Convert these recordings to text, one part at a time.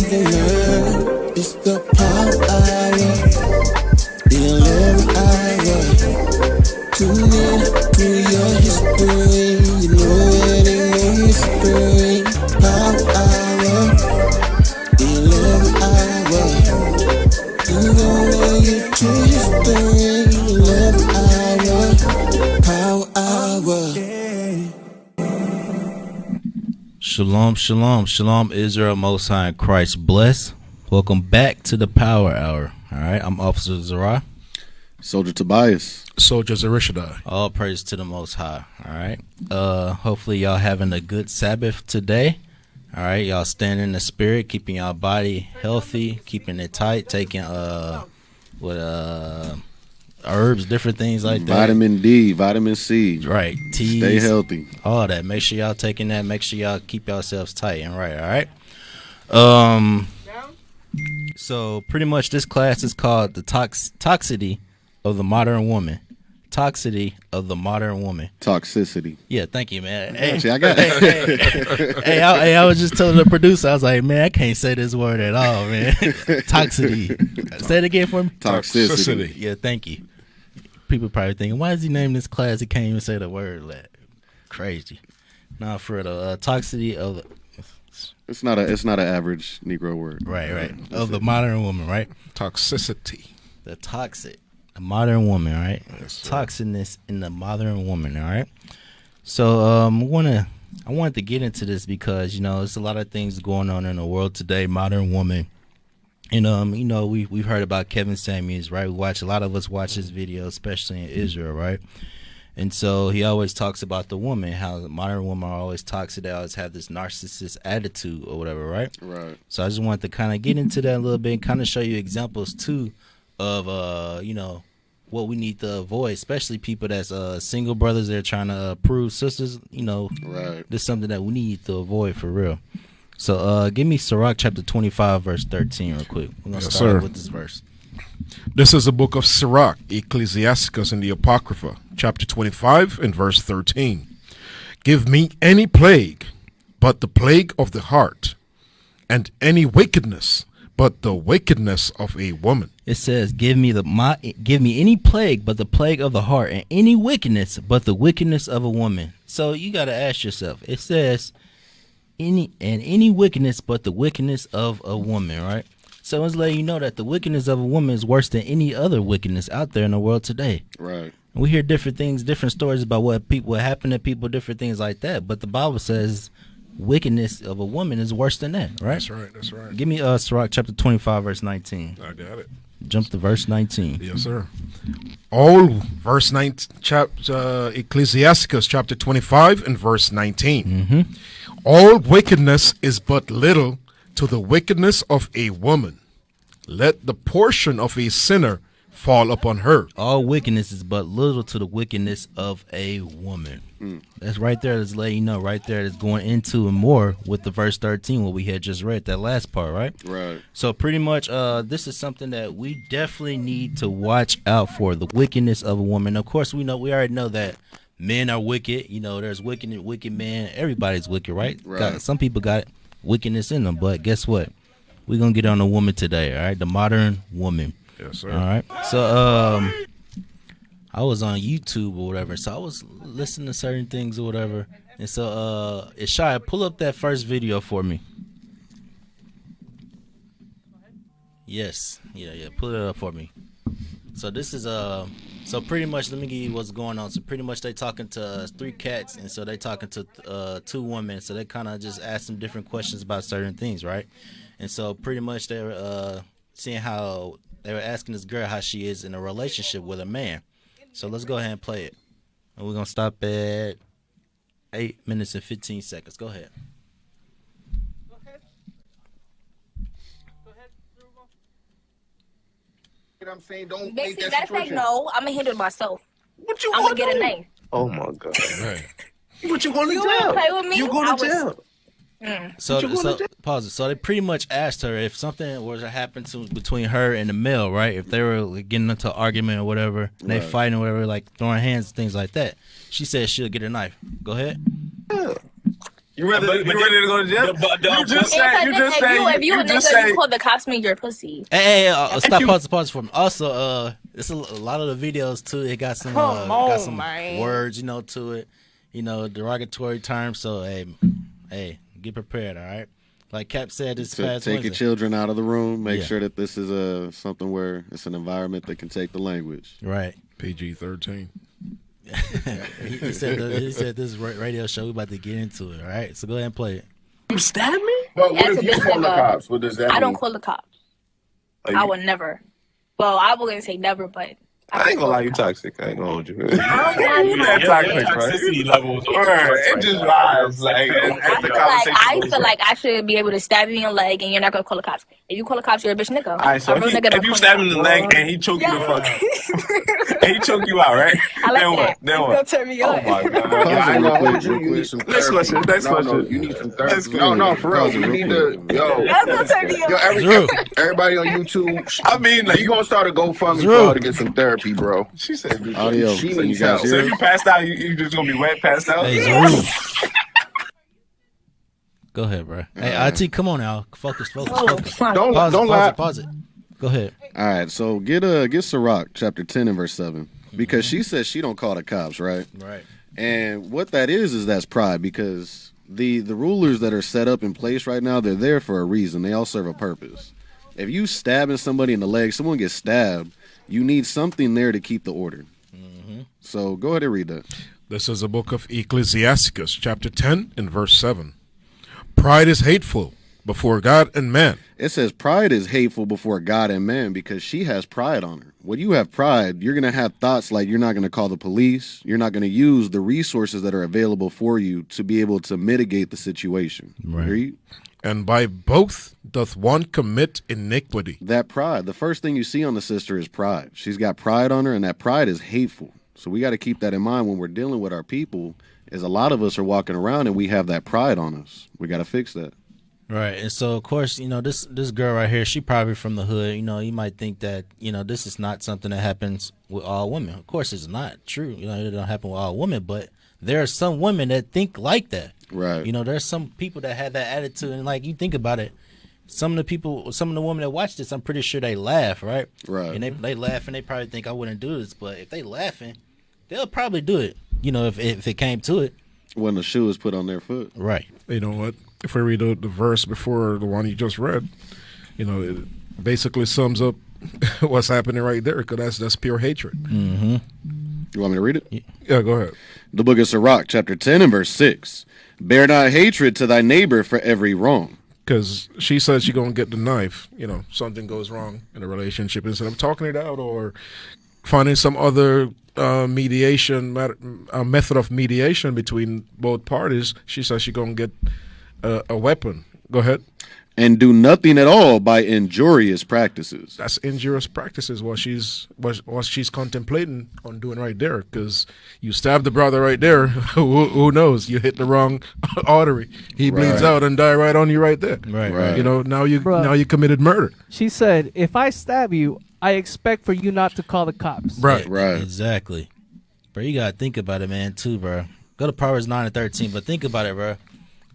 the word. It's the power hour. The 11 hour. Tune in to your history. You know it ain't no mystery. Power hour. The 11 hour. You know it to history. 11 hour. Power hour. Shalom, shalom, shalom, Israel, Most High in Christ bless. Welcome back to the Power Hour. All right, I'm Officer Zara. Soldier Tobias. Soldier Zarishadai. All praise to the Most High. All right. Hopefully y'all having a good Sabbath today. All right, y'all staying in the spirit, keeping y'all body healthy, keeping it tight, taking herbs, different things like that. Vitamin D, vitamin C. Right. Teas. Stay healthy. All that. Make sure y'all taking that. Make sure y'all keep yourselves tight and right. All right. So pretty much this class is called the Toxicity of the Modern Woman. Toxicity of the Modern Woman. Toxicity. Yeah, thank you, man. Hey, I got it. Hey, I was just telling the producer, I was like, man, I can't say this word at all, man. Toxicity. Say it again for me. Toxicity. Yeah, thank you. People probably thinking, why is he naming this class? He can't even say the word. Like, crazy. Nah, for the toxicity of the... It's not an average Negro word. Right. Of the modern woman, right? Toxicity. The toxic. The modern woman, right? Yes, Toxicness in the modern woman, all right? So I wanted to get into this because, you know, there's a lot of things going on in the world today, modern woman. And you know, we've heard about Kevin Samuels, right? A lot of us watch his video, especially in Israel, right? And so he always talks about the woman, how the modern women are always toxic, they always have this narcissist attitude or whatever, right? Right. So I just wanted to kind of get into that a little bit and kind of show you examples too of you know, what we need to avoid, especially people that's single brothers that are trying to prove sisters, you know, right. This is something that we need to avoid for real. So give me Sirach chapter 25 verse 13 real quick. We're going to start with this verse. This is the book of Sirach, Ecclesiasticus in the Apocrypha, chapter 25 and verse 13. Give me any plague but the plague of the heart, and any wickedness but the wickedness of a woman. It says, give me any plague but the plague of the heart, and any wickedness but the wickedness of a woman. So you got to ask yourself, it says any wickedness but the wickedness of a woman, right? So it's letting you know that the wickedness of a woman is worse than any other wickedness out there in the world today. Right. We hear different things, different stories about what happened to people, different things like that. But the Bible says wickedness of a woman is worse than that, right? That's right. Give me Sirach chapter 25, verse 19. I got it. Jump to verse 19. Yes, sir. All verse 19, Ecclesiasticus chapter 25 and verse 19. Mm-hmm. All wickedness is but little to the wickedness of a woman. Let the portion of a sinner fall upon her. All wickedness is but little to the wickedness of a woman. That's right there. That's letting you know right there. That's going into and more with the verse 13, what we had just read, that last part, right? Right. So pretty much this is something that we definitely need to watch out for, the wickedness of a woman. Of course, we already know that men are wicked. You know, there's wicked men. Everybody's wicked, right? Right. Some people got wickedness in them, but guess what? We're going to get on the woman today, all right? The modern woman. Yes, sir. All right. So I was on YouTube or whatever, so I was listening to certain things or whatever. And so Issachar, pull up that first video for me. Yes. Yeah. Pull it up for me. So this is so pretty much, let me give you what's going on. So pretty much they talking to 3 cats, and so they talking to 2 women. So they kind of just ask them different questions about certain things, right? And so pretty much they were seeing how they were asking this girl how she is in a relationship with a man. So let's go ahead and play it. And we're going to stop at 8 minutes and 15 seconds. Go ahead. I'm saying, don't Basically, make that that's like, situation. no, I'm gonna handle it myself. What you I'm gonna gonna get a do? name. Oh my god! Right. What you going to You jail? wanna play with me? You going I to was- jail? So pause it. So they pretty much asked her if something was to happen between her and the male, right? If they were like, getting into an argument or whatever, and they fighting or whatever, like throwing hands and things like that. She said she'll get a knife. Go ahead. Yeah. You ready to go to jail? You just said. If you a nigga, you call the cops, mean you're a pussy. Hey, stop, pause for me. Also, it's a lot of the videos too. It got some, words, to it, derogatory terms. So, hey, get prepared, all right? Like Cap said, this past take Wednesday. your children out of the room. Make sure that this is something where it's an environment that can take the language. Right. PG-13. he said this radio show, we about to get into it, all right? So go ahead and play it. You stab me? But what if you call the cops? What does that mean? I don't call the cops. I would never. Well, I wouldn't say never, but I ain't gonna lie, you toxic. I ain't gonna hold you. You that toxic, toxicity levels. It just lies. I feel like I should be able to stab you in your leg, and you're not gonna call the cops. If you call the cops, you're a bitch nigga. All right, so if you stab him in the leg and he choke you the fuck, and he choke you out, right? I like then that. what? Then what? Turn me on. Oh my god! I ain't gonna hold you. You need some Next question. You need some therapy. No, for real. You need to, That's gonna turn me on. everybody on YouTube. I mean, like, You gonna start a GoFundMe for her to get some therapy, bro. she said, Audio. She So you needs guys help. so hear? if you passed out, you just gonna be wet, passed out. Hey, Zeru. Go ahead, bro. Hey, IT, come on now. Focus. Don't Pause lie. it. Pause it. Go ahead. All right, so get Sirach chapter 10 and verse 7 because she says she don't call the cops, right? Right. And what that is that's pride because the rulers that are set up in place right now, they're there for a reason. They all serve a purpose. If you stabbing somebody in the leg, someone gets stabbed, you need something there to keep the order. So go ahead and read that. This is the book of Ecclesiasticus, chapter 10 and verse 7. Pride is hateful before God and man. It says pride is hateful before God and man because she has pride on her. When you have pride, you're going to have thoughts like you're not going to call the police. You're not going to use the resources that are available for you to be able to mitigate the situation. Right. Read. And by both doth one commit iniquity. That pride, the first thing you see on the sister is pride. She's got pride on her, and that pride is hateful. So we got to keep that in mind when we're dealing with our people, is a lot of us are walking around and we have that pride on us. We got to fix that. Right. And so, of course, this girl right here, she probably from the hood. You might think that, this is not something that happens with all women. Of course, it's not true. It don't happen with all women, but there are some women that think like that. Right. There's some people that have that attitude. And, like, you think about it, some of the women that watch this, I'm pretty sure they laugh, right? Right. And they laugh and they probably think I wouldn't do this. But if they laughing, they'll probably do it, if it came to it. When the shoe is put on their foot. Right. You know what? If we read the verse before the one you just read, it basically sums up what's happening right there because that's pure hatred. Mm-hmm. You want me to read it? Yeah, go ahead. The book of Sirach, chapter 10 and verse 6. Bear not hatred to thy neighbor for every wrong. Because she says she's going to get the knife. Something goes wrong in a relationship. Instead of talking it out or finding some other method of mediation between both parties, she says she's going to get a weapon. Go ahead. And do nothing at all by injurious practices. That's injurious practices. What she's contemplating on doing right there. Because you stab the brother right there. Who knows? You hit the wrong artery. He bleeds out and die right on you right there. Right. Now you committed murder. She said, "If I stab you, I expect for you not to call the cops." Right. Exactly. Bro, you gotta think about it, man, too, bro. Go to Proverbs 9 and 13, but think about it, bro.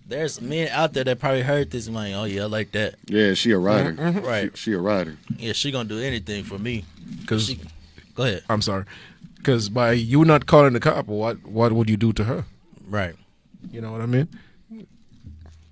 There's men out there that probably heard this and like, oh yeah, I like that. Yeah, she a rider. Right. She a rider. Yeah, she gonna do anything for me. Go ahead. I'm sorry. Because by you not calling the cop, what would you do to her? Right. You know what I mean?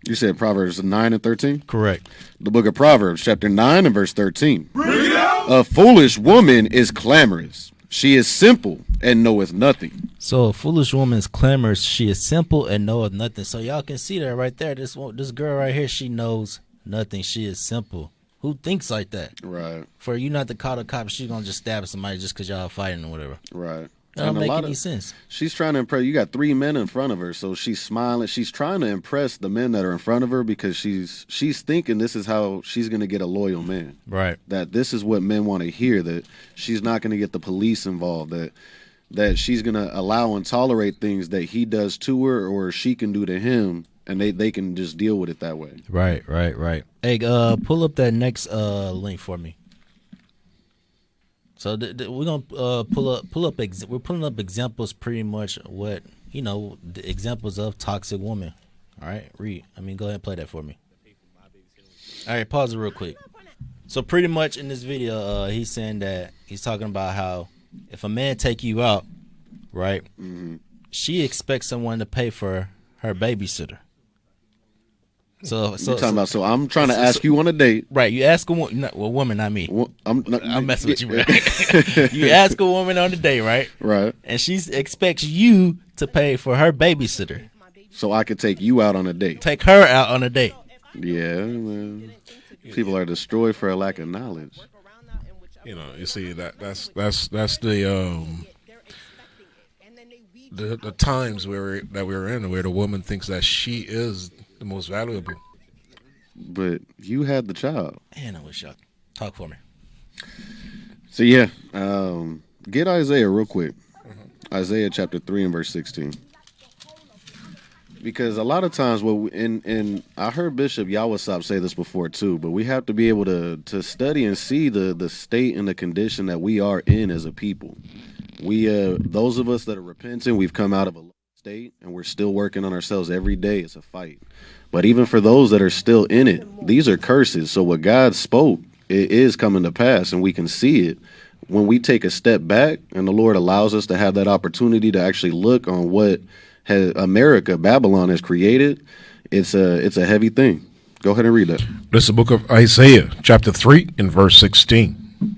You said Proverbs 9 and 13? Correct. The book of Proverbs, chapter 9 and verse 13. A foolish woman is clamorous. She is simple and knoweth nothing. So a foolish woman is clamorous. She is simple and knoweth nothing. So y'all can see that right there. This girl right here, she knows nothing. She is simple. Who thinks like that? Right. For you not to call the cops, she's gonna just stab somebody just because y'all fighting or whatever. Right. That don't make any sense. She's trying to impress. You got 3 men in front of her, so she's smiling. She's trying to impress the men that are in front of her because she's thinking this is how she's going to get a loyal man. Right. That this is what men want to hear. That she's not going to get the police involved. That she's going to allow and tolerate things that he does to her or she can do to him, and they can just deal with it that way. Right. Hey, pull up that next link for me. So we're gonna pull up. We're pulling up examples, pretty much what the examples of toxic women. All right, read. Go ahead and play that for me. All right, pause it real quick. So pretty much in this video, he's saying that he's talking about how if a man take you out, right, she expects someone to pay for her babysitter. So So I'm trying to ask you on a date. Right, you ask a woman, woman, not me. I'm messing with you, right? You ask a woman on a date, right? Right. And she expects you to pay for her babysitter. So I could take you out on a date. Take her out on a date. Yeah, man. People are destroyed for a lack of knowledge. You see that's the times that we're in, where the woman thinks that she is the most valuable. But you had the child. Man, I wish y'all talk for me. So yeah, get Isaiah real quick. Isaiah chapter 3 and verse 16. Because a lot of times, and I heard Bishop Yawasop say this before too, but we have to be able to study and see the state and the condition that we are in as a people. We, those of us that are repentant, we've come out of a state, and we're still working on ourselves every day. It's a fight. But even for those that are still in it, these are curses. So what God spoke, it is coming to pass, and we can see it. When we take a step back, and the Lord allows us to have that opportunity to actually look on what Babylon has created, it's a heavy thing. Go ahead and read that. This is the book of Isaiah, chapter 3, and verse 16.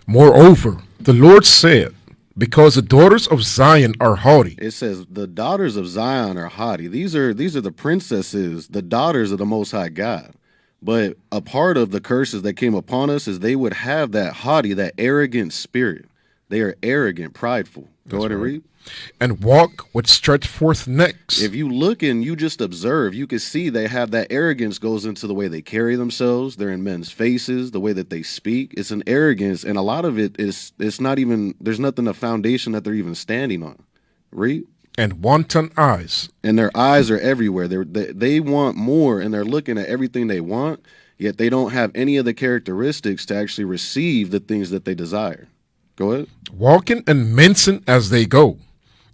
Moreover, the Lord said, because the daughters of Zion are haughty. It says the daughters of Zion are haughty. These are the princesses, the daughters of the Most High God. But a part of the curses that came upon us is they would have that haughty, that arrogant spirit. They are arrogant, prideful. Go ahead and read. And walk with stretched forth necks. If you look and you just observe, you can see they have that arrogance goes into the way they carry themselves. They're in men's faces, the way that they speak. It's an arrogance, and a lot of it is, it's not even, there's nothing, a foundation that they're even standing on. Read. And wanton eyes. And their eyes are everywhere. They want more, and they're looking at everything they want, yet they don't have any of the characteristics to actually receive the things that they desire. Go ahead. Walking and mincing as they go,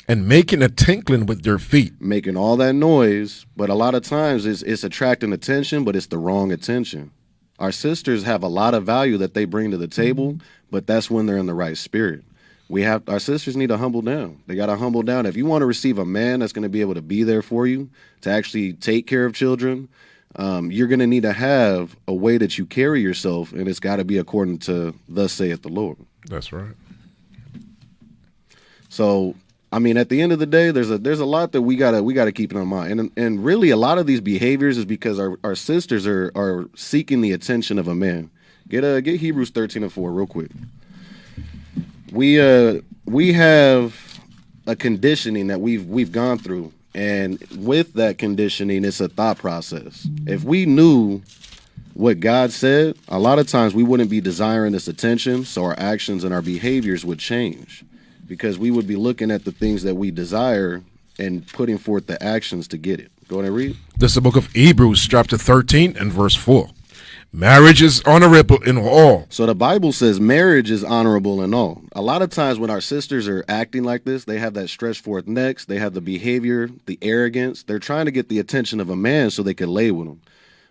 and making a tinkling with their feet. Making all that noise, but a lot of times it's attracting attention, but it's the wrong attention. Our sisters have a lot of value that they bring to the table, but that's when they're in the right spirit. Our sisters need to humble down. They got to humble down. If you want to receive a man that's going to be able to be there for you, to actually take care of children, you're going to need to have a way that you carry yourself, and it's got to be according to thus saith the Lord. That's right. So, at the end of the day, there's a lot that we gotta keep in our mind, and really a lot of these behaviors is because our sisters are seeking the attention of a man. Get Hebrews 13 and 4 real quick. We have a conditioning that we've gone through, and with that conditioning, it's a thought process. If we knew what God said, a lot of times we wouldn't be desiring this attention, so our actions and our behaviors would change. Because we would be looking at the things that we desire and putting forth the actions to get it. Go ahead and read. This is the book of Hebrews, chapter 13 and verse 4. Marriage is honorable in all. So the Bible says marriage is honorable in all. A lot of times when our sisters are acting like this, they have that stretched forth necks, they have the behavior, the arrogance. They're trying to get the attention of a man so they can lay with him.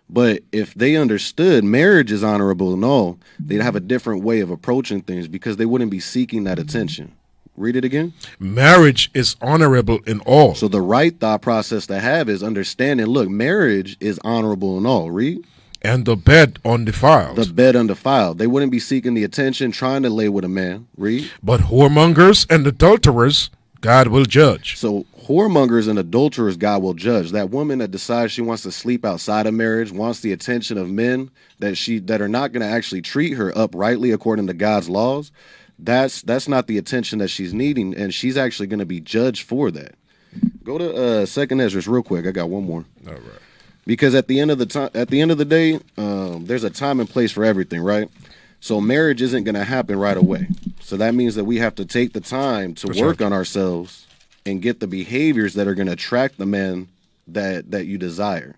But if they understood marriage is honorable in all, they'd have a different way of approaching things because they wouldn't be seeking that attention. Read it again. Marriage is honorable in all. So the right thought process to have is understanding, look, marriage is honorable in all. Read. And the bed undefiled. The bed undefiled. They wouldn't be seeking the attention, trying to lay with a man. Read. But whoremongers and adulterers, God will judge. So whoremongers and adulterers, God will judge. That woman that decides she wants to sleep outside of marriage, wants the attention of men that are not going to actually treat her uprightly according to God's laws, that's not the attention that she's needing, and she's actually going to be judged for that. Go to Second Ezra real quick. I got one more. All right. Because at the end of the day, there's a time and place for everything, right? So marriage isn't going to happen right away. So that means that we have to take the time to work on ourselves and get the behaviors that are going to attract the man that you desire.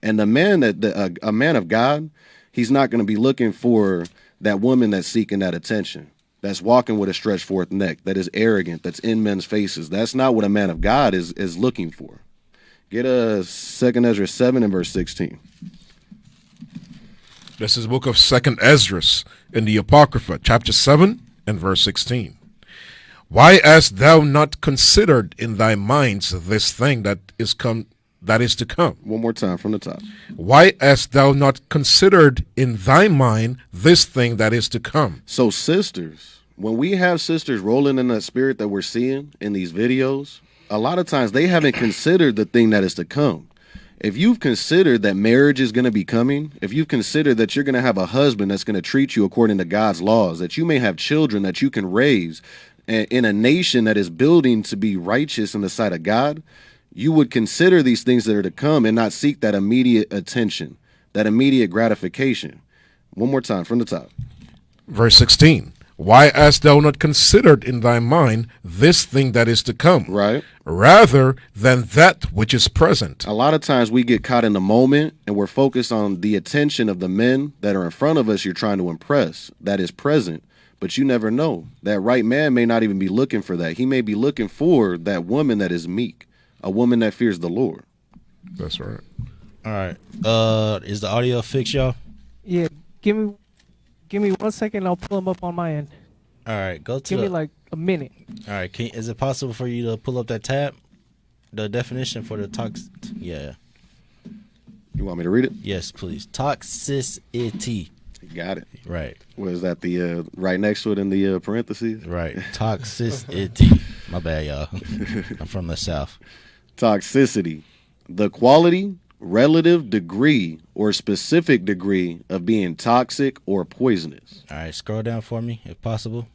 And the man a man of God, he's not going to be looking for that woman that's seeking that attention, that's walking with a stretched forth neck, that is arrogant, that's in men's faces. That's not what a man of God is looking for. Get a 2 Ezra 7 and verse 16. This is the book of 2 Ezra in the Apocrypha, chapter 7 and verse 16. Why hast thou not considered in thy minds this thing that is to come? One more time from the top. Why hast thou not considered in thy mind this thing that is to come? So sisters, when we have sisters rolling in that spirit that we're seeing in these videos, a lot of times they haven't considered the thing that is to come. If you've considered that marriage is going to be coming, if you've considered that you're going to have a husband that's going to treat you according to God's laws, that you may have children that you can raise in a nation that is building to be righteous in the sight of God, you would consider these things that are to come and not seek that immediate attention, that immediate gratification. One more time from the top. Verse 16. Why hast thou not considered in thy mind this thing that is to come? Right. Rather than that which is present. A lot of times we get caught in the moment and we're focused on the attention of the men that are in front of us you're trying to impress, that is present. But you never know. That right man may not even be looking for that. He may be looking for that woman that is meek, a woman that fears the Lord. That's right. All right. Is the audio fixed, y'all? Yeah, give me 1 second. I'll pull them up on my end. All right. Give me like a minute. All right. Is it possible for you to pull up that tab? The definition for the tox. Yeah. You want me to read it? Yes, please. Toxicity. You got it. Right. What is that? The right next to it in the parentheses? Right. Toxicity. My bad, y'all. I'm from the South. Toxicity. The quality, relative degree, or specific degree of being toxic or poisonous. All right. Scroll down for me, if possible.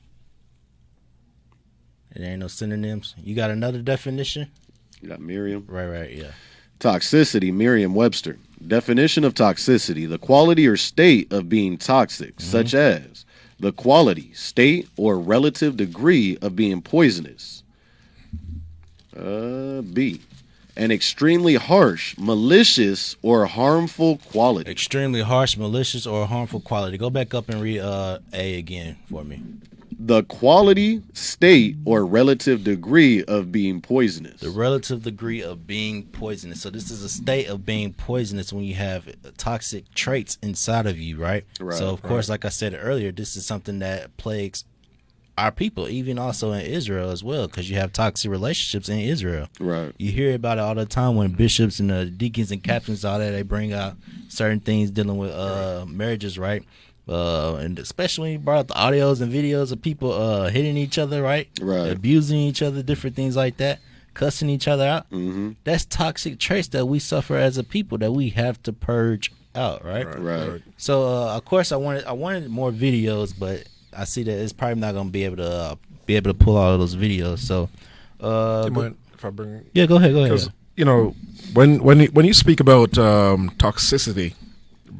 There ain't no synonyms. You got another definition? You got Merriam. Right. Yeah. Toxicity, Merriam-Webster. Definition of toxicity, the quality or state of being toxic, such as the quality, state, or relative degree of being poisonous. B, an extremely harsh, malicious, or harmful quality. Extremely harsh, malicious, or harmful quality. Go back up and read A again for me. The quality, state, or relative degree of being poisonous. The relative degree of being poisonous. So this is a state of being poisonous when you have toxic traits inside of you, right? So, of course, like I said earlier, this is something that plagues our people, even also in Israel as well, because you have toxic relationships in Israel. Right. You hear about it all the time when bishops and the deacons and captains, all that, they bring out certain things dealing with marriages, right? And especially when you brought up the audios and videos of people hitting each other, right? Abusing each other, different things like that, cussing each other out. That's toxic traits that we suffer as a people that we have to purge out, right? So of course I wanted more videos, but I see that it's probably not gonna be able to pull all of those videos. So If I bring, yeah, go ahead. Because you know, when you speak about toxicity,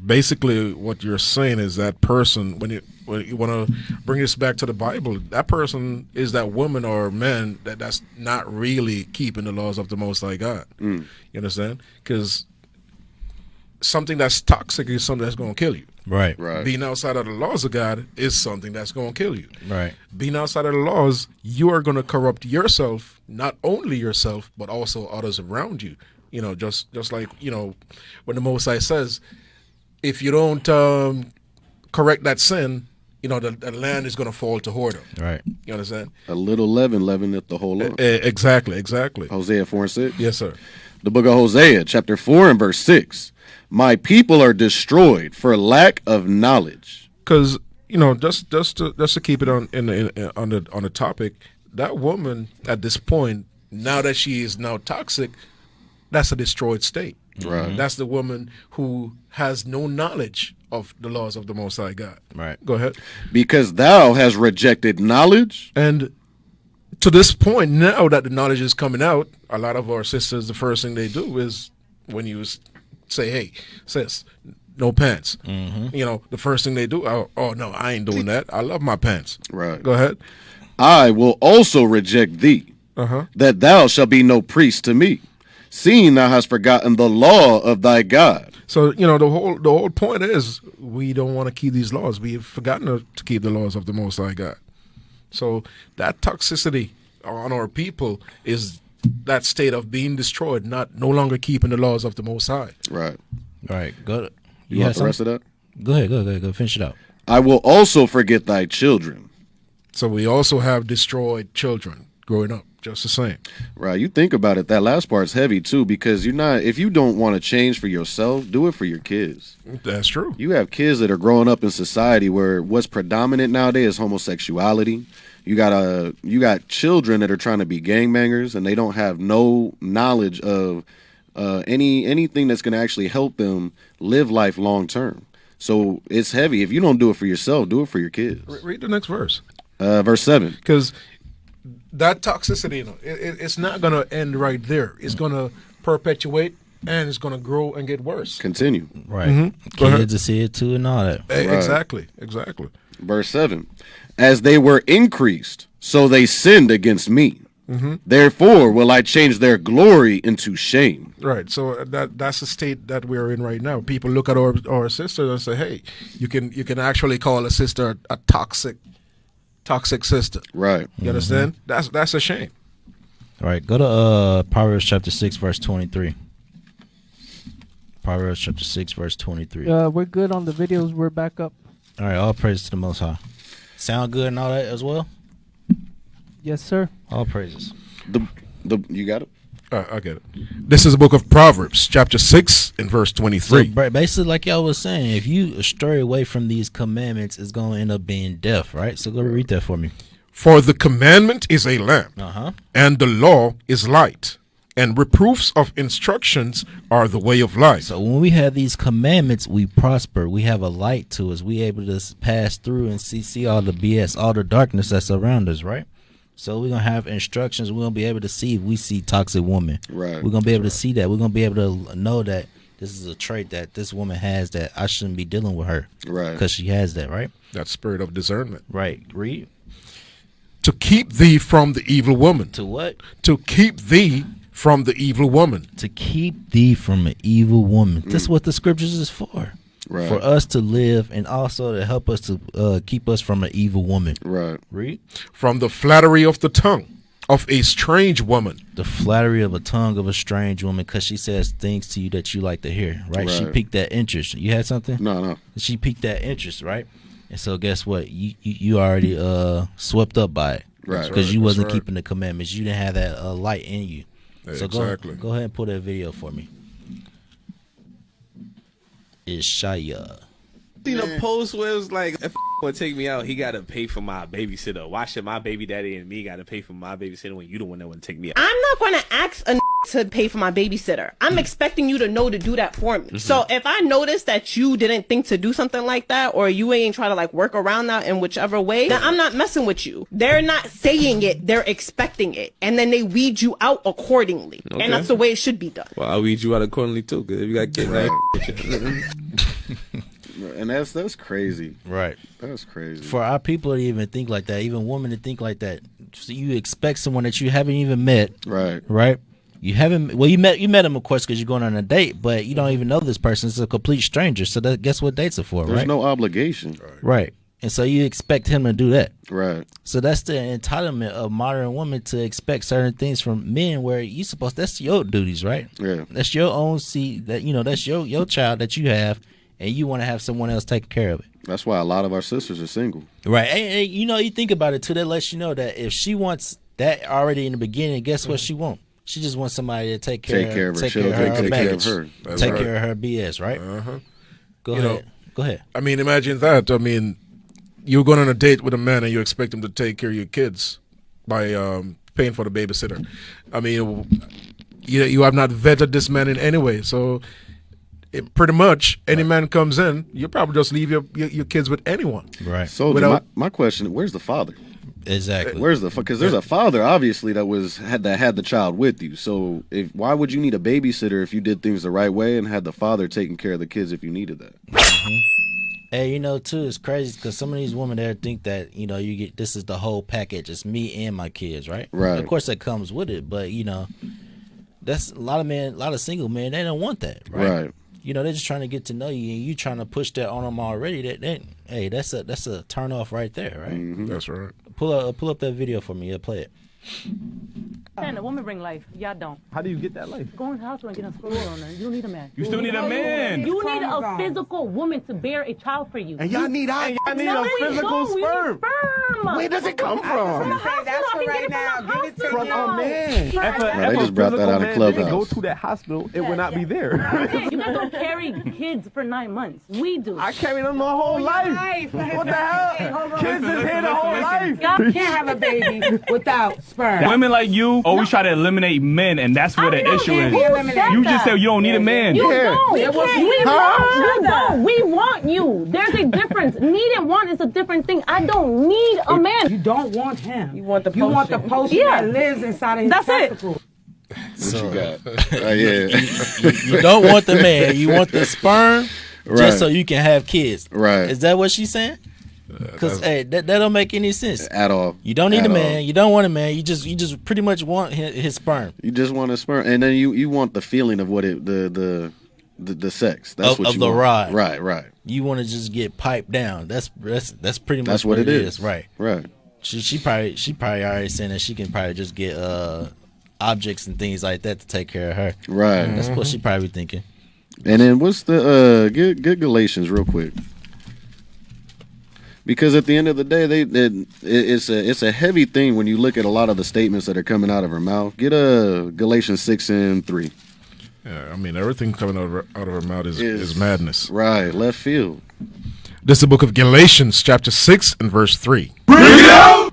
basically what you're saying is that person, when you want to bring this back to the Bible, that person is that woman or man that's not really keeping the laws of the Most High God. You understand? Because something that's toxic is something that's going to kill you. Right. Being outside of the laws of God is something that's going to kill you. Right. Being outside of the laws, you are going to corrupt yourself, not only yourself, but also others around you. You know, just like, you know, when the Most High says, if you don't correct that sin, you know, the land is going to fall to whoredom. Right. You understand? A little leaven leaveneth the whole lump. Exactly. Hosea 4 and 6. Yes, sir. The book of Hosea, chapter 4 and verse 6. My people are destroyed for lack of knowledge. Because, you know, just to keep it on the topic, that woman at this point, now that she is now toxic, that's a destroyed state. Right. That's the woman who has no knowledge of the laws of the Most High God. Right. Go ahead. Because thou hast rejected knowledge. And to this point, now that the knowledge is coming out, a lot of our sisters, the first thing they do is when you say, hey, sis, no pants. You know, the first thing they do, oh, no, I ain't doing that. I love my pants. Right. Go ahead. I will also reject thee, that thou shalt be no priest to me, seeing thou hast forgotten the law of thy God. So, you know, the whole point is we don't want to keep these laws. We have forgotten to keep the laws of the Most High God. So that toxicity on our people is that state of being destroyed, no longer keeping the laws of the Most High. Right. All right, go. You want the rest of that? Go ahead. Go. Finish it out. I will also forget thy children. So we also have destroyed children growing up, just the same. Right. You think about it. That last part's heavy too, because if you don't want to change for yourself, do it for your kids. That's true. You have kids that are growing up in society where what's predominant nowadays is homosexuality. You got children that are trying to be gangbangers, and they don't have no knowledge of anything that's going to actually help them live life long term. So it's heavy. If you don't do it for yourself, do it for your kids. Read the next verse. Verse 7. Because that toxicity, it's not going to end right there. It's going to perpetuate, and it's going to grow and get worse. Continue. Right. Mm-hmm. Kids to see it too and all that. Right. Exactly. Verse 7. As they were increased, so they sinned against me. Mm-hmm. Therefore will I change their glory into shame. Right. So that's the state that we're in right now. People look at our sisters and say, hey, you can actually call a sister a toxic sister. Right. You understand? That's a shame. All right. Go to Proverbs chapter 6, verse 23. Proverbs chapter 6, verse 23. We're good on the videos. We're back up. All right. All praise to the Most High. Sound good and all that as well? Yes, sir. All praises. You got it? I get it. This is the book of Proverbs, chapter 6 and verse 23. So basically, like y'all was saying, if you stray away from these commandments, it's going to end up being death, right? So go read that for me. For the commandment is a lamp, and the law is light, and reproofs of instructions are the way of life. So when we have these commandments, we prosper. We have a light to us. We able to pass through and see all the BS, all the darkness that's around us, right? So we're going to have instructions. We're going to be able to see if we see toxic woman. Right. We're going to be able to see that. We're going to be able to know that this is a trait that this woman has that I shouldn't be dealing with her. Right. Because she has that, right? That spirit of discernment. Right. Read. To keep thee from the evil woman. To what? To keep thee from the evil woman. To keep thee from an evil woman. That's what the scriptures is for. Right. For us to live and also to help us to keep us from an evil woman. Right. Read. From the flattery of the tongue of a strange woman. The flattery of a tongue of a strange woman, because she says things to you that you like to hear, right? She piqued that interest. You had something? No. She piqued that interest, right? And so guess what? You already swept up by it. Right. Because you wasn't keeping the commandments. You didn't have that light in you. So exactly. Go ahead and pull that video for me. Issachar. Seen a post where it was like, if would take me out, he got to pay for my babysitter. Why should my baby daddy and me got to pay for my babysitter when you the one that would take me out? I'm not going to ask a to pay for my babysitter. I'm expecting you to know to do that for me. So if I notice that you didn't think to do something like that, or you ain't try to like work around that in whichever way, then I'm not messing with you. They're not saying it, they're expecting it. And then they weed you out accordingly. Okay. And that's the way it should be done. Well, I'll weed you out accordingly too, because if you got kids, and that's crazy. Right. That's crazy. For our people to even think like that, even women to think like that, so you expect someone that you haven't even met. Right. You haven't. Well, you met him, of course, because you're going on a date, but you don't even know this person. It's a complete stranger. So guess what dates are for? There's no obligation. Right. And so you expect him to do that. Right. So that's the entitlement of modern women, to expect certain things from men where you supposed, that's your duties, right? Yeah. That's your own seed, that that's your child that you have, and you want to have someone else take care of it. That's why a lot of our sisters are single. Right. And you think about it too, that lets you know that if she wants that already in the beginning, guess what she wants? She just wants somebody to take care of her children, take care of her, take care of her BS, right? Go ahead. I mean, imagine that. I mean, you're going on a date with a man and you expect him to take care of your kids by paying for the babysitter. I mean, you have not vetted this man in any way. So pretty much any man comes in, you probably just leave your kids with anyone. Right. So my question, where's the father? Exactly. Where's because there's a father obviously that had the child with you. So why would you need a babysitter if you did things the right way and had the father taking care of the kids if you needed that? Hey, too, it's crazy because some of these women there think that you get, this is the whole package. It's me and my kids, right? Right. Of course that comes with it, but that's a lot of single men. They don't want that, right? Right. They're just trying to get to know you, and you trying to push that on them already. Hey, that's a turn off right there, right? Mm-hmm. That's right. Pull up that video for me. Yeah, play it. And a woman bring life. Y'all don't. How do you get that life? Go in the hospital and get a sperm on her. You don't need a man. You still need a man. You need a physical woman to bear a child for you. And y'all need a physical sperm. Where does it come from? That's for right now. Give it to From you. a man. They just brought that out of Clubhouse. Go to that hospital, it would not be there. You guys don't carry kids for 9 months. We do. I carried them my whole life. What the hell? Kids is here the whole life. Y'all can't have a baby without sperm. Women like you always try to eliminate men, and that's where the issue is. You just said you don't need a man. You don't. We don't. We want you. There's a difference. Need and want is a different thing. I don't need a man. You don't want him. You want the potion. You want the potion that lives inside of his testicle. What you got? You don't want the man. You want the sperm just so you can have kids. Right. Is that what she's saying? Because hey, that don't make any sense at all. You don't need a man. You don't want a man. You just pretty much want his sperm. You just want a sperm, and then you want the feeling of what it the sex. That's what you the want. ride. Right. You want to just get piped down. That's pretty much That's what it is. Right. She probably already saying that she can probably just get objects and things like that to take care of her. Right. That's what she probably thinking. And then what's the get Galatians real quick. Because at the end of the day, it's a heavy thing when you look at a lot of the statements that are coming out of her mouth. Get Galatians 6:3. Yeah, I mean everything coming out of her mouth is madness. Right, left field. This is the book of Galatians, chapter 6 and verse 3.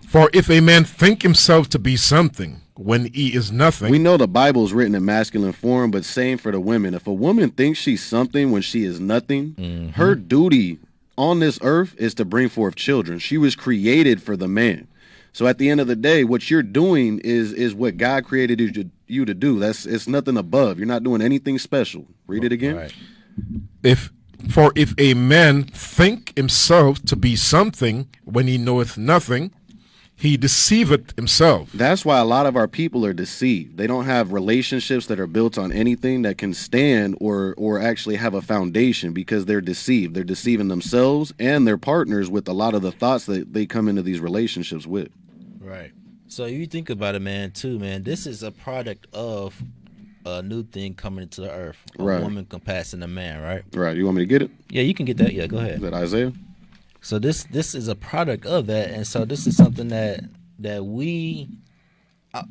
For if a man think himself to be something when he is nothing. We know the Bible is written in masculine form, but same for the women. If a woman thinks she's something when she is nothing, her duty on this earth is to bring forth children. She was created for the man. So at the end of the day, what you're doing is what God created you to do. It's nothing above. You're not doing anything special. Read it again. Right. If a man think himself to be something when he knoweth nothing, he deceiveth himself. That's why a lot of our people are deceived. They don't have relationships that are built on anything that can stand or actually have a foundation because they're deceived. They're deceiving themselves and their partners with a lot of the thoughts that they come into these relationships with. Right. So you think about it, man, this is a product of a new thing coming into the earth. A woman compassing a man, right? Right. You want me to get it? Yeah, you can get that. Yeah, go ahead. Is that Isaiah? So this is a product of that, and so this is something that we,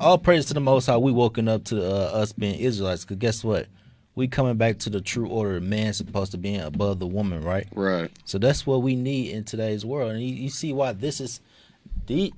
all praise to the Most High, we woken up to us being Israelites. Because guess what? We coming back to the true order. Man's supposed to be above the woman, right? Right. So that's what we need in today's world, and you see why this is. These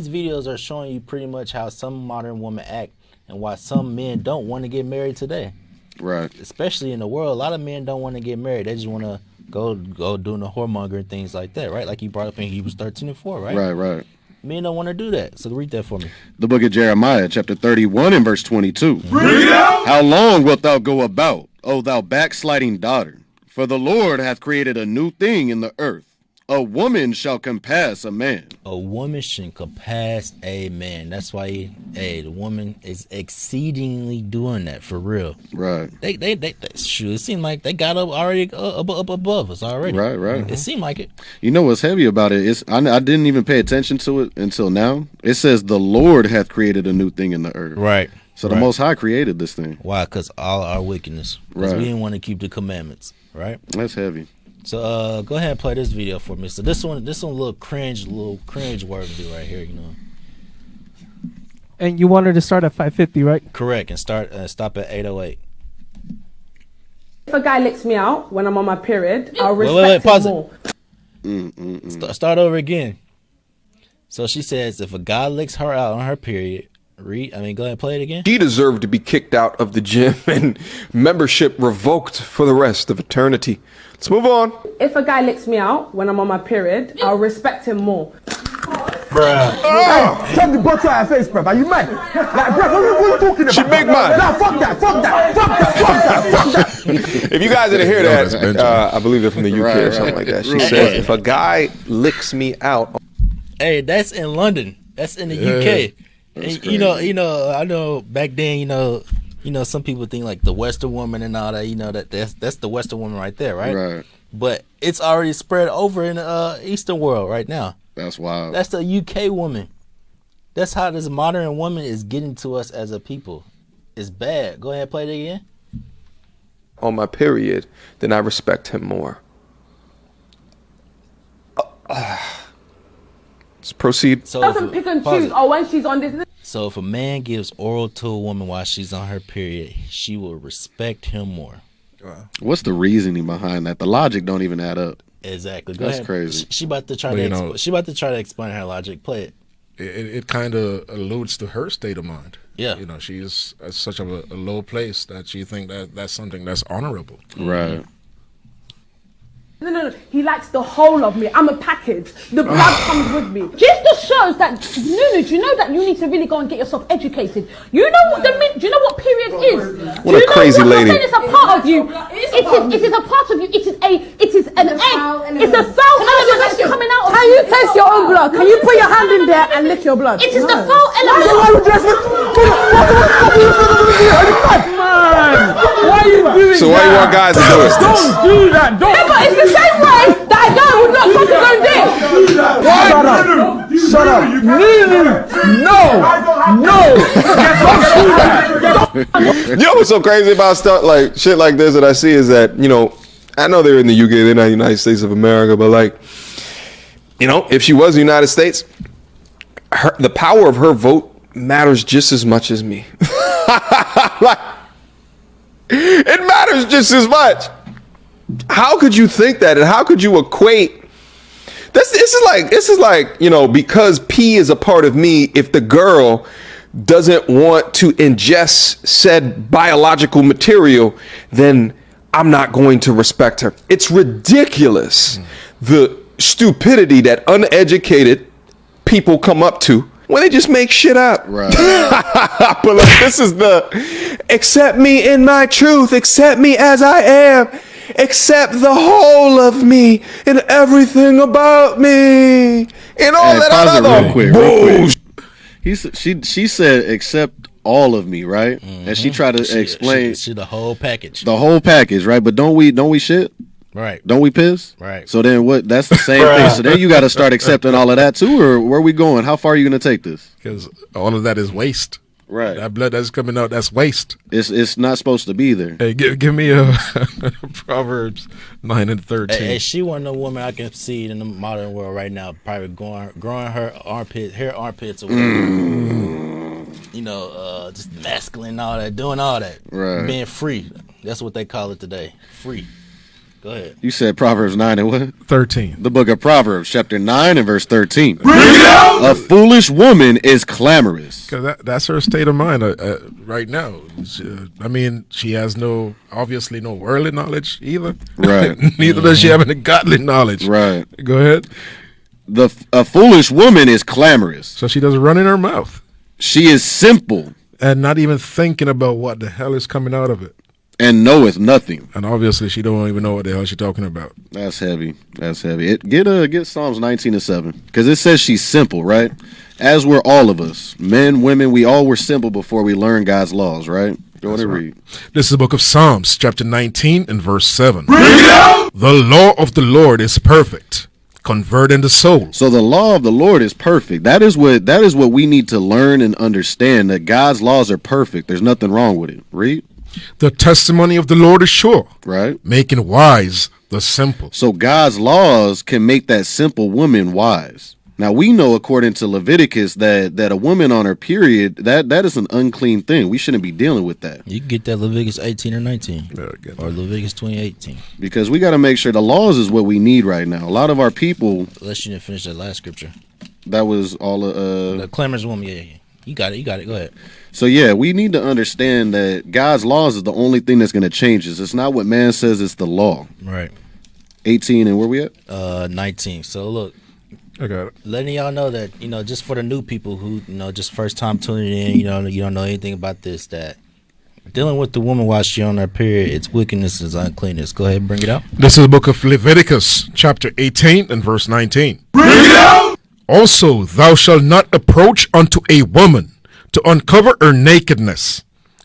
videos are showing you pretty much how some modern women act, and why some men don't want to get married today. Right. Especially in the world, a lot of men don't want to get married. They just want to go doing the whoremonger and things like that, right? Like you brought up in Hebrews 13:4, right? Right. Men don't want to do that. So read that for me. The book of Jeremiah, chapter 31 and verse 22. Read out. How long wilt thou go about, O thou backsliding daughter? For the Lord hath created a new thing in the earth. A woman shall compass a man. A woman should compass a man. That's why, the woman is exceedingly doing that for real. Right. They shoot. It seemed like they got up already up above us already. Right. It seemed like it. You know what's heavy about it is I didn't even pay attention to it until now. It says the Lord hath created a new thing in the earth. Right. So the Most High created this thing. Why? Because all our wickedness. Because we didn't want to keep the commandments. Right. That's heavy. So go ahead and play this video for me. So this one a little cringe worthy right here, you know. And you wanted to start at 550, right? Correct, and stop at 808. If a guy licks me out when I'm on my period, I'll respect pause him more. Start over again. So she says if a guy licks her out on her period, go ahead and play it again. He deserved to be kicked out of the gym and membership revoked for the rest of eternity. Let's move on. If a guy licks me out when I'm on my period, I'll respect him more. Bruh. Hey, shut the butt to her face, bruv. Are you mad? Like, bruv, what are you talking about? She big man. Nah, fuck that. If you guys didn't hear that, I believe they're from the UK or something like that. She says, if a guy licks me out. Hey, that's in London. That's in the UK. And, you know, I know back then, you know, some people think like the Western woman and all that, you know, that's the Western woman right there, right? Right. But it's already spread over in the Eastern world right now. That's wild. That's the UK woman. That's how this modern woman is getting to us as a people. It's bad. Go ahead, play it again. On my period, then I respect him more. Let's proceed. So doesn't pick and choose. Oh, when she's on this. So if a man gives oral to a woman while she's on her period, she will respect him more. Wow. What's the reasoning behind that? The logic don't even add up. Exactly. That's crazy. She about to try she about to try to explain her logic. Play it. It kind of alludes to her state of mind. Yeah. You know, she's at such a low place that she think that that's something that's honorable. Right. No. He likes the whole of me. I'm a package. The blood comes with me. Just shows that, Nunu, do you know that you need to really go and get yourself educated? You know what do you know what period is? What a crazy lady. It's a part of you. It is a part of you. It is an egg. It's a foul element that's coming out of you. Can you taste your own blood? Can you put your hand in there and lick your blood? It is the foul element. Why are you doing So why you want guys to do it? Don't do that. Don't. Yeah, but it's the same way that a guy would not suck his own dick. Shut up. No. You know what's so crazy about stuff like shit like this that I see is that, you know, I know they're in the UK, they're not the United States of America, but like, you know, if she was the United States, the power of her vote matters just as much as me. Like, it matters just as much. How could you think that, and how could you equate this is like, you know, because P is a part of me, if the girl doesn't want to ingest said biological material, then I'm not going to respect her. It's ridiculous, the stupidity that uneducated people come up to when they just make shit up. Right. But like, this is the accept me in my truth, accept me as I am, accept the whole of me and everything about me and all that other real quick. She said accept all of me, right? Mm-hmm. And she tried to explain she the whole package. The whole package, right? But don't we shit? Right. Don't we piss? Right. So then what? That's the same thing. So then you got to start accepting all of that too, or where are we going? How far are you going to take this? Because all of that is waste. Right. That blood that's coming out, that's waste. It's not supposed to be there. Hey, give me a Proverbs 9 and 13. Hey, she wasn't a woman I can see in the modern world right now, probably growing her armpits or whatever. You know, just masculine and all that, doing all that. Right. Being free. That's what they call it today. Free. Go ahead. You said Proverbs 9 and what? 13. The book of Proverbs, chapter 9 and verse 13. Bring it out! A foolish woman is clamorous. Because that's her state of mind right now. She has obviously no worldly knowledge either. Right. Neither does she have any godly knowledge. Right. Go ahead. A foolish woman is clamorous. So she doesn't run in her mouth. She is simple. And not even thinking about what the hell is coming out of it. And knoweth nothing. And obviously she don't even know what the hell she's talking about. That's heavy. That's heavy. Get Psalms 19 and 7. Because it says she's simple, right? As were all of us. Men, women, we all were simple before we learned God's laws, right? Go ahead and read. This is the book of Psalms, chapter 19 and verse 7. Bring it out! The law of the Lord is perfect, converting the soul. So the law of the Lord is perfect. That is what we need to learn and understand, that God's laws are perfect. There's nothing wrong with it. Read. The testimony of the Lord is sure, right? Making wise the simple. So God's laws can make that simple woman wise. Now we know, according to Leviticus, that a woman on her period, that is an unclean thing. We shouldn't be dealing with that. You can get that Leviticus 18 or 19, or Leviticus 20:18. Because we got to make sure the laws is what we need right now. A lot of our people. Unless you didn't finish that last scripture. That was all. The clamorous woman. Yeah. You got it. Go ahead. So yeah, we need to understand that God's laws is the only thing that's going to change us. It's not what man says, it's the law. Right. 18 and where we at? 19. So look, I got it. Letting y'all know that, just for the new people who, just first time tuning in, you don't know anything about this, that dealing with the woman while she on her period, it's wickedness, is uncleanness. Go ahead and bring it out. This is the book of Leviticus, chapter 18 and verse 19. Bring it out! Also, thou shalt not approach unto a woman to uncover her nakedness,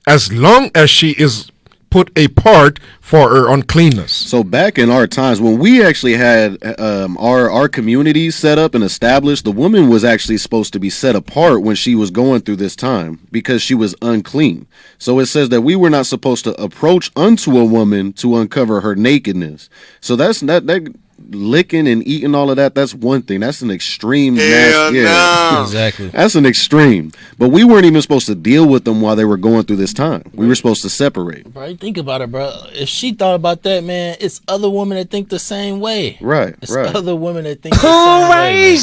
as long as she is put apart for her uncleanness. So back in our times, when we actually had our communities set up and established, the woman was actually supposed to be set apart when she was going through this time because she was unclean. So it says that we were not supposed to approach unto a woman to uncover her nakedness. So that's that licking and eating all of that, that's one thing. That's an extreme. Exactly. That's an extreme. But we weren't even supposed to deal with them while they were going through this time. We were supposed to separate. Bro, you think about it, bro. If she thought about that, man, it's other women that think the same way. Right. It's other women that think the same way.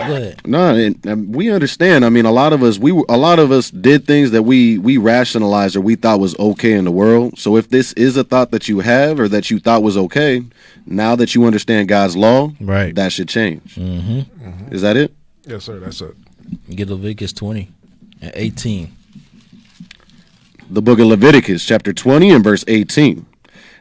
Go ahead. No, and we understand. I mean, a lot of us did things that we rationalized or we thought was okay in the world. So if this is a thought that you have or that you thought was okay, now that you understand God's law, right, that should change. Mm-hmm. Is that it? Yes, sir. That's it. Get Leviticus 20 and 18. The book of Leviticus, chapter 20 and verse 18.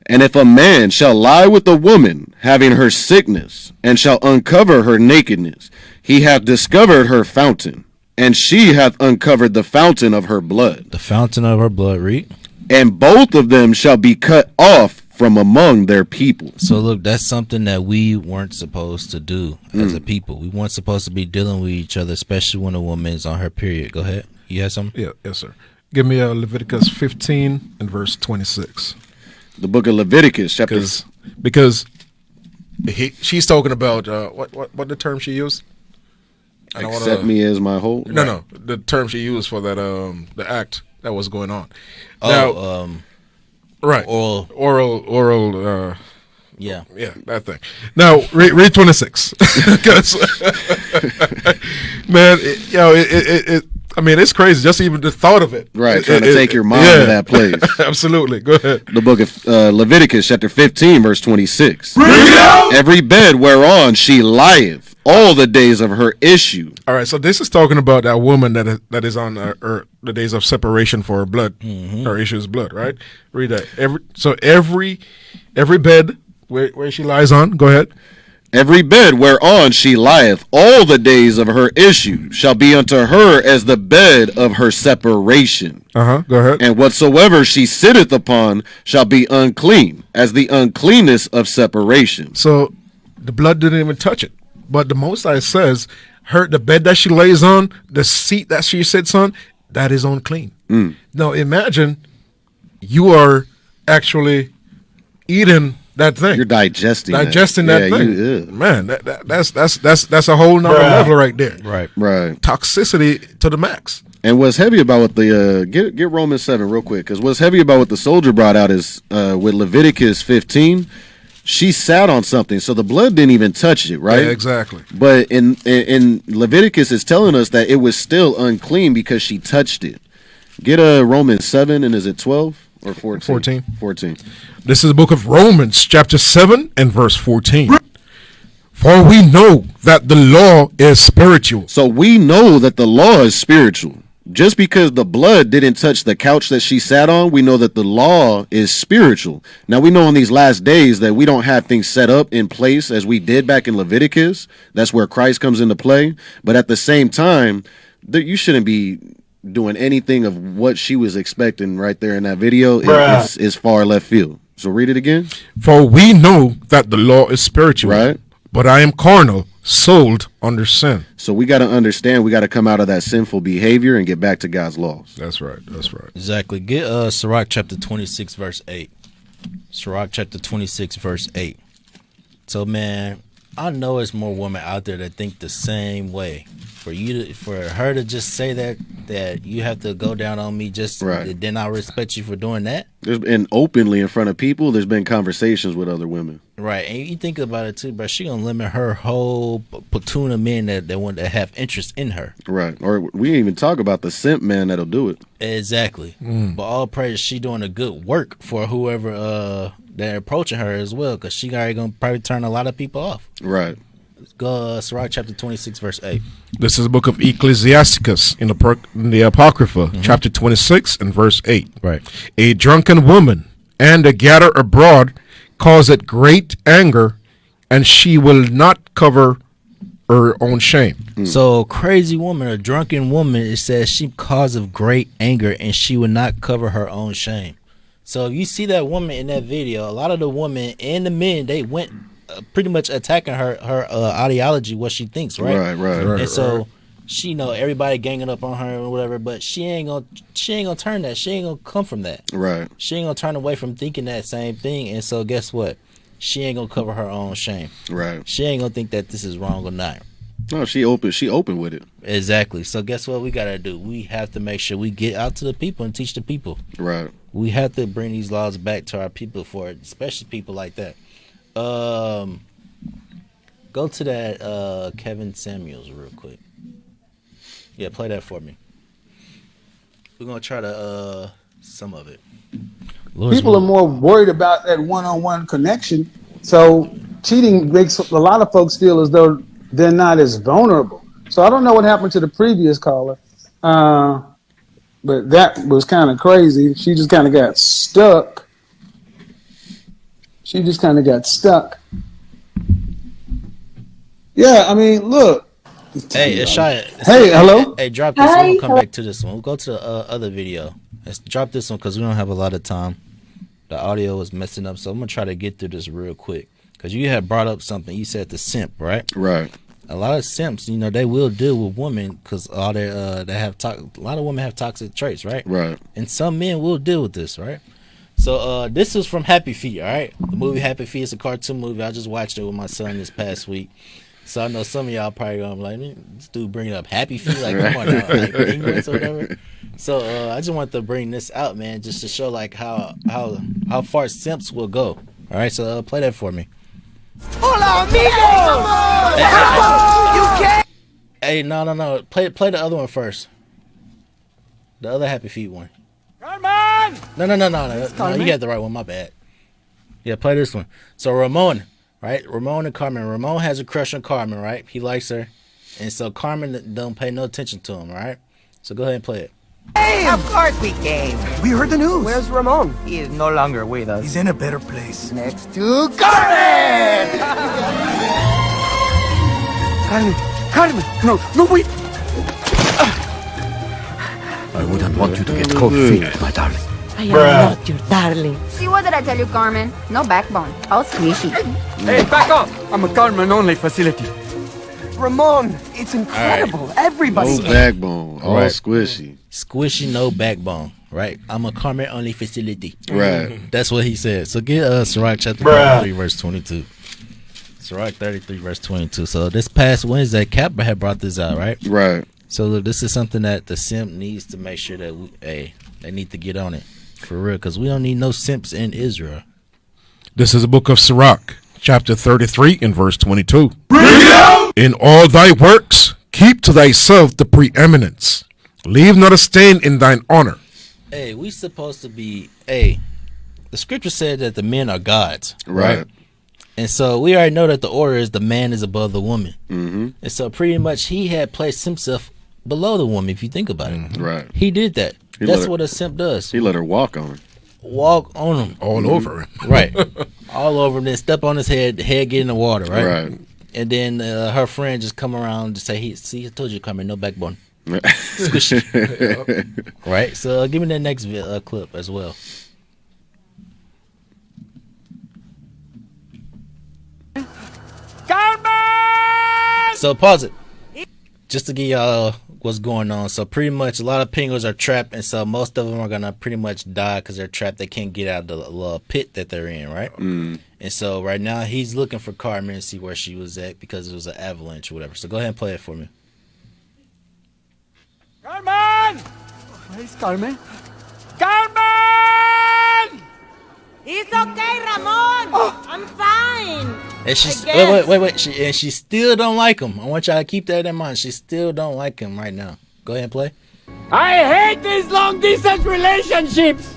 And if a man shall lie with a woman having her sickness, and shall uncover her nakedness, he hath discovered her fountain, and she hath uncovered the fountain of her blood. The fountain of her blood, read. And both of them shall be cut off from among their people. So look, that's something that we weren't supposed to do as a people. We weren't supposed to be dealing with each other, especially when a woman is on her period. Go ahead. You have something? Yeah, yes, sir. Give me Leviticus 15 and verse 26. The book of Leviticus, chapter. Because she's talking about what the term she used? Accept me as my whole. No, the term she used for that the act that was going on. Oh, now, right. Oral. Yeah, that thing. Now read 26. Because man, I mean, it's crazy. Just even the thought of it. Right, trying to take your mind to that place. Absolutely. Go ahead. The book of Leviticus, chapter 15, verse 26. Every bed whereon she lieth all the days of her issue. All right, so this is talking about that woman that is on the days of separation for her blood, her issue is blood, right? Read that. Every bed where she lies on. Go ahead. Every bed whereon she lieth all the days of her issue shall be unto her as the bed of her separation. Go ahead. And whatsoever she sitteth upon shall be unclean, as the uncleanness of separation. So the blood didn't even touch it. But the Most High says, the bed that she lays on, the seat that she sits on, that is unclean. Now imagine you are actually eating that thing. You're digesting that thing. Man, that's a whole nother level right there. Right. Toxicity to the max. And what's heavy about what the get Romans 7 real quick, because what's heavy about what the soldier brought out is with Leviticus 15. She sat on something, so the blood didn't even touch it, right? Yeah, exactly. But in Leviticus, it's telling us that it was still unclean because she touched it. Get Romans 7, and is it 12 or 14? 14. This is the book of Romans, chapter 7 and verse 14. For we know that the law is spiritual. So we know that the law is spiritual. Just because the blood didn't touch the couch that she sat on, we know that the law is spiritual. Now, we know in these last days that we don't have things set up in place as we did back in Leviticus. That's where Christ comes into play. But at the same time, you shouldn't be doing anything of what she was expecting right there in that video. It's far left field. So read it again. For we know that the law is spiritual, right? But I am carnal, sold under sin. So we got to understand, we got to come out of that sinful behavior and get back to God's laws. That's right. Exactly. Get Sirach chapter 26, verse 8. Sirach chapter 26, verse 8. So, man, I know it's more women out there that think the same way. For her to just say that you have to go down on me, then I respect you for doing that. There's been openly in front of people. There's been conversations with other women. Right, and you think about it too, but she gonna limit her whole platoon of men that want to have interest in her. Right, or we didn't even talk about the simp man that'll do it. Exactly. But all praise, she doing a good work for whoever they're approaching her as well, because she already gonna probably turn a lot of people off. Right. Go Sirach chapter 26, verse 8. This is the book of Ecclesiasticus in the Apocrypha, chapter 26 and verse 8. Right. A drunken woman and a gatherer abroad causeth great anger, and she will not cover her own shame. So crazy woman, a drunken woman, it says she causeth great anger, and she will not cover her own shame. So if you see that woman in that video, a lot of the women and the men, they went pretty much attacking her ideology, what she thinks, right? Right. And so she know everybody ganging up on her or whatever, but she ain't gonna turn that. She ain't gonna come from that. Right. She ain't gonna turn away from thinking that same thing. And so guess what? She ain't gonna cover her own shame. Right. She ain't gonna think that this is wrong or not. No, she open with it. Exactly. So guess what we gotta do? We have to make sure we get out to the people and teach the people. Right. We have to bring these laws back to our people for it, especially people like that. Go to that Kevin Samuels real quick. Yeah, play that for me. We're gonna try to some of it. People are more worried about that one-on-one connection. So cheating makes a lot of folks feel as though they're not as vulnerable. So I don't know what happened to the previous caller, but that was kind of crazy. She just kind of got stuck. Yeah, I mean, look. Hey, Issachar. Hey, hello. Hey, drop this one. We'll come back to this one. We'll go to the other video. Let's drop this one because we don't have a lot of time. The audio is messing up, so I'm gonna try to get through this real quick. Because you had brought up something. You said the simp, right? Right. A lot of simps, you know, they will deal with women because all they have a lot of women have toxic traits, right? Right. And some men will deal with this, right? So this is from Happy Feet, all right? The movie Happy Feet is a cartoon movie. I just watched it with my son this past week. So I know some of y'all probably gonna be like, this dude bringing up Happy Feet, like come on now, like penguins or whatever. So I just want to bring this out, man, just to show like how far simps will go. All right, so play that for me. Hola, amigos! You can't. Hey, no. Play the other one first. The other Happy Feet one. Carmen! No. You got the right one. My bad. Yeah, play this one. So Ramon, right? Ramon and Carmen. Ramon has a crush on Carmen, right? He likes her, and so Carmen don't pay no attention to him, right? So go ahead and play it. Hey, of course we came. We heard the news. Where's Ramon? He is no longer with us. He's in a better place. Next to Carmen! Carmen! No, wait! I wouldn't want you to get cold feet, my darling. I am not your darling. See, what did I tell you, Carmen? No backbone. All squishy. Hey, back up! I'm a Carmen-only facility. Ramon, it's incredible. Right. Everybody. No backbone. All right. Squishy. Squishy, no backbone. Right. I'm a Carmen-only facility. Right. That's what he said. So get Sirach chapter 33, verse 22. Sirach 33, verse 22. So this past Wednesday, Capper had brought this out, right? Right. So this is something that the simp needs to make sure that they need to get on it. For real, because we don't need no simps in Israel. This is the book of Sirach, chapter 33 and verse 22. In all thy works, keep to thyself the preeminence. Leave not a stain in thine honor. Hey, we supposed to be, the scripture said that the men are gods. Right. And so we already know that the order is the man is above the woman. Mm-hmm. And so pretty much he had placed himself below the woman, if you think about it. Right. He did that. That's what a simp does. He let her walk on him. Walk on him. All over him. Right. All over him. Then step on his head get in the water, right? Right. And then her friend just come around and say, see, I told you, Carmen, no backbone. Squishy. Right? So give me that next clip as well. Carmen! So pause it. Just to give y'all what's going on. So pretty much a lot of penguins are trapped, and so most of them are gonna pretty much die because they're trapped. They can't get out of the pit that they're in, right? Mm. And so right now he's looking for Carmen to see where she was at because it was an avalanche or whatever. So go ahead and play it for me. Carmen! Where's Carmen? Carmen! It's okay, Ramon. I'm fine. And she's wait. She still don't like him. I want y'all to keep that in mind. She still don't like him right now. Go ahead and play. I hate these long distance relationships.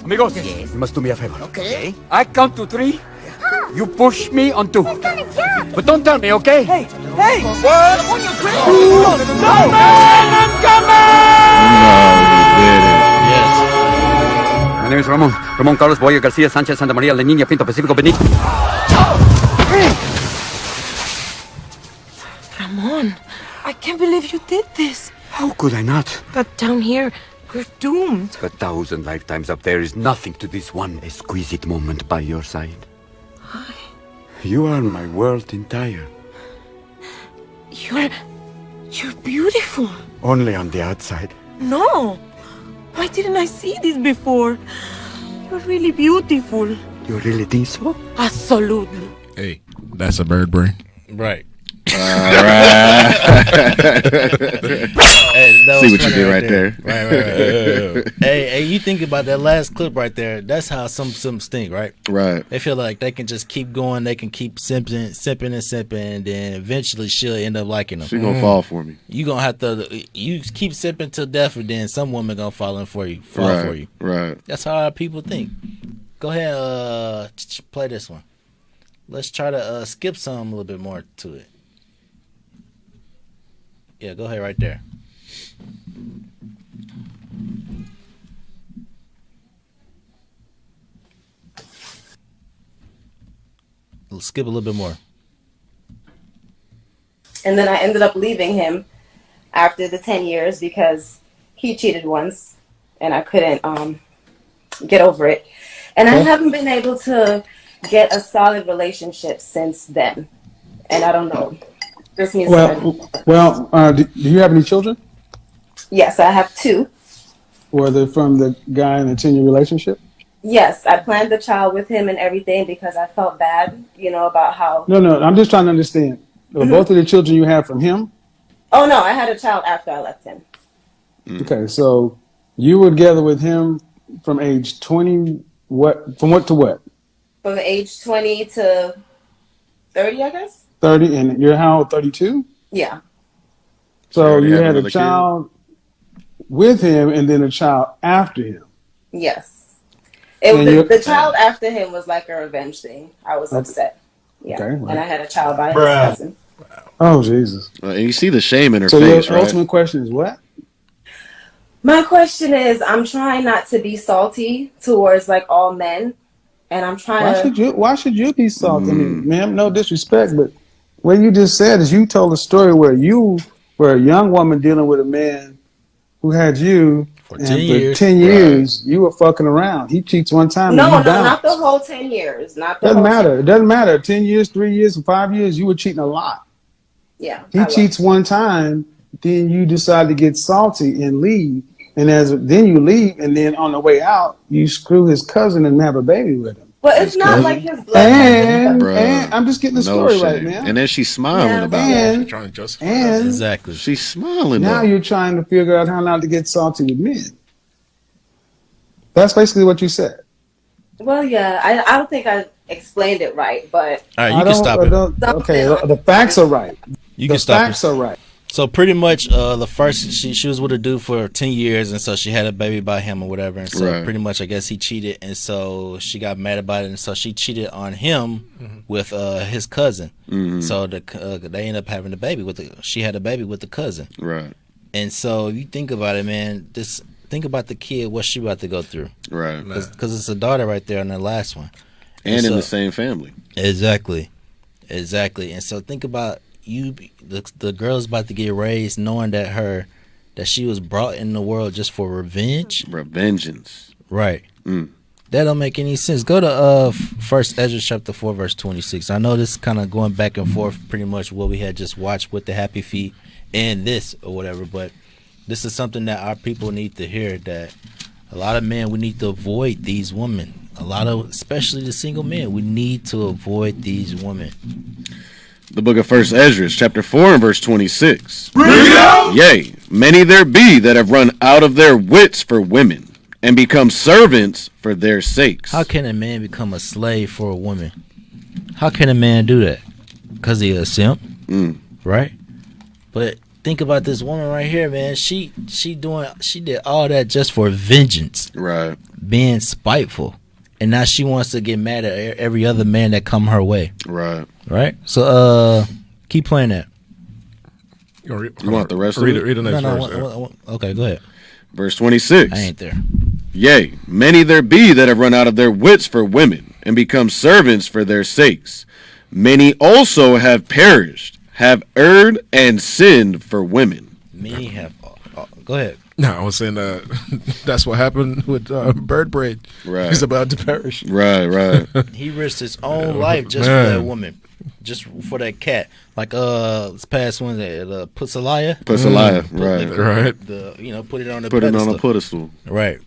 Amigos, you must do me a favor. Okay. I count to 3. You push me on 2. But don't tell me, okay? Hey! What? On your crazy. Carmen, I'm coming! My name is Ramon. Ramon Carlos Boyer Garcia Sanchez Santa Maria La Niña Pinto Pacifico Benito. Ramon, I can't believe you did this. How could I not? But down here, We're doomed. 1,000 lifetimes up there is nothing to this one exquisite moment by your side. You are my world entire. You're beautiful. Only on the outside. No. Why didn't I see this before? You're really beautiful. You really think so? Absolutely. Hey, that's a bird brain. Right. Right. Hey, that See was what you funny did right there. Right. Hey, you think about that last clip right there. That's how some stink, right? Right. They feel like they can just keep going. They can keep sipping, and then eventually she'll end up liking them. She gonna fall for me. You gonna have to. You keep sipping till death, and then some woman gonna fall for you. Right. That's how our people think. Go ahead, play this one. Let's try to skip some a little bit more to it. Yeah, go ahead right there. Let's skip a little bit more. And then I ended up leaving him after the 10 years because he cheated once and I couldn't get over it. And I haven't been able to get a solid relationship since then. And I don't know. This needs do you have any children? Yes, I have 2. Were they from the guy in a 10-year relationship? Yes, I planned the child with him and everything because I felt bad, about how... No, I'm just trying to understand. Were both of the children you have from him? Oh, no, I had a child after I left him. Okay, so you were together with him from age 20, from what to what? From age 20 to 30, I guess? 30, and you're how old, 32? Yeah. So you had a child with him and then a child after him? Yes. The child after him was like a revenge thing. I was upset. Yeah. Okay, right. And I had a child by his cousin. Oh, Jesus. And you see the shame in her face, right? So your ultimate question is what? My question is, I'm trying not to be salty towards like all men. And I'm trying Why should you be salty? I mean, ma'am, no disrespect, but what you just said is you told a story where you were a young woman dealing with a man who had you for 10 years. 10 years, you were fucking around. He cheats one time. No, not the whole 10 years. Doesn't matter. It doesn't matter. 10 years, 3 years, 5 years, you were cheating a lot. Yeah. He cheats one time, then you decide to get salty and leave. And then you leave, and then on the way out, you screw his cousin and have a baby with him. But it's not like his blood. And I'm just getting the story right now. And then she's smiling about it. She's trying to justify it. Exactly. She's smiling. Now you're trying to figure out how not to get salty with men. That's basically what you said. Well, yeah, I don't think I explained it right, but all right, you can stop it. Okay, the facts are right. You can stop it. The facts are right. So pretty much, the first she was with a dude for 10 years, and so she had a baby by him or whatever, and so pretty much I guess he cheated, and so she got mad about it, and so she cheated on him with his cousin. So they ended up having a baby she had a baby with the cousin. Right. And so you think about it, man. Think about the kid, what she about to go through. Right. Because it's a daughter right there on the last one, and in the same family. Exactly. And so think about. The girl's about to get raised knowing that she was brought in the world just for revenge. Revengeance. Right. That don't make any sense. Go to First Ezra chapter 4 verse 26. I know this is kind of going back and forth pretty much what we had just watched with the Happy Feet and this or whatever, but this is something that our people need to hear, that a lot of men, we need to avoid these women. Especially the single men, we need to avoid these women. The book of First Ezra, chapter 4 and verse 26. Yea, many there be that have run out of their wits for women, and become servants for their sakes. How can a man become a slave for a woman? How can a man do that? Because he a simp, right? But think about this woman right here, man. She did all that just for vengeance, right? Being spiteful, and now she wants to get mad at every other man that come her way, right? Right. So keep playing that. You want the rest of it? Read the next verse. Okay, go ahead. Verse 26. I ain't there. Yea, many there be that have run out of their wits for women, and become servants for their sakes. Many also have perished, have erred and sinned for women. Many have. Go ahead. No, I was saying that's what happened with Bird Braid. Right. He's about to perish. Right. He risked his own life just for that woman, just for that cat. Like this past one, Pusaliah. Right. Put it on the put it on a pedestal. Right.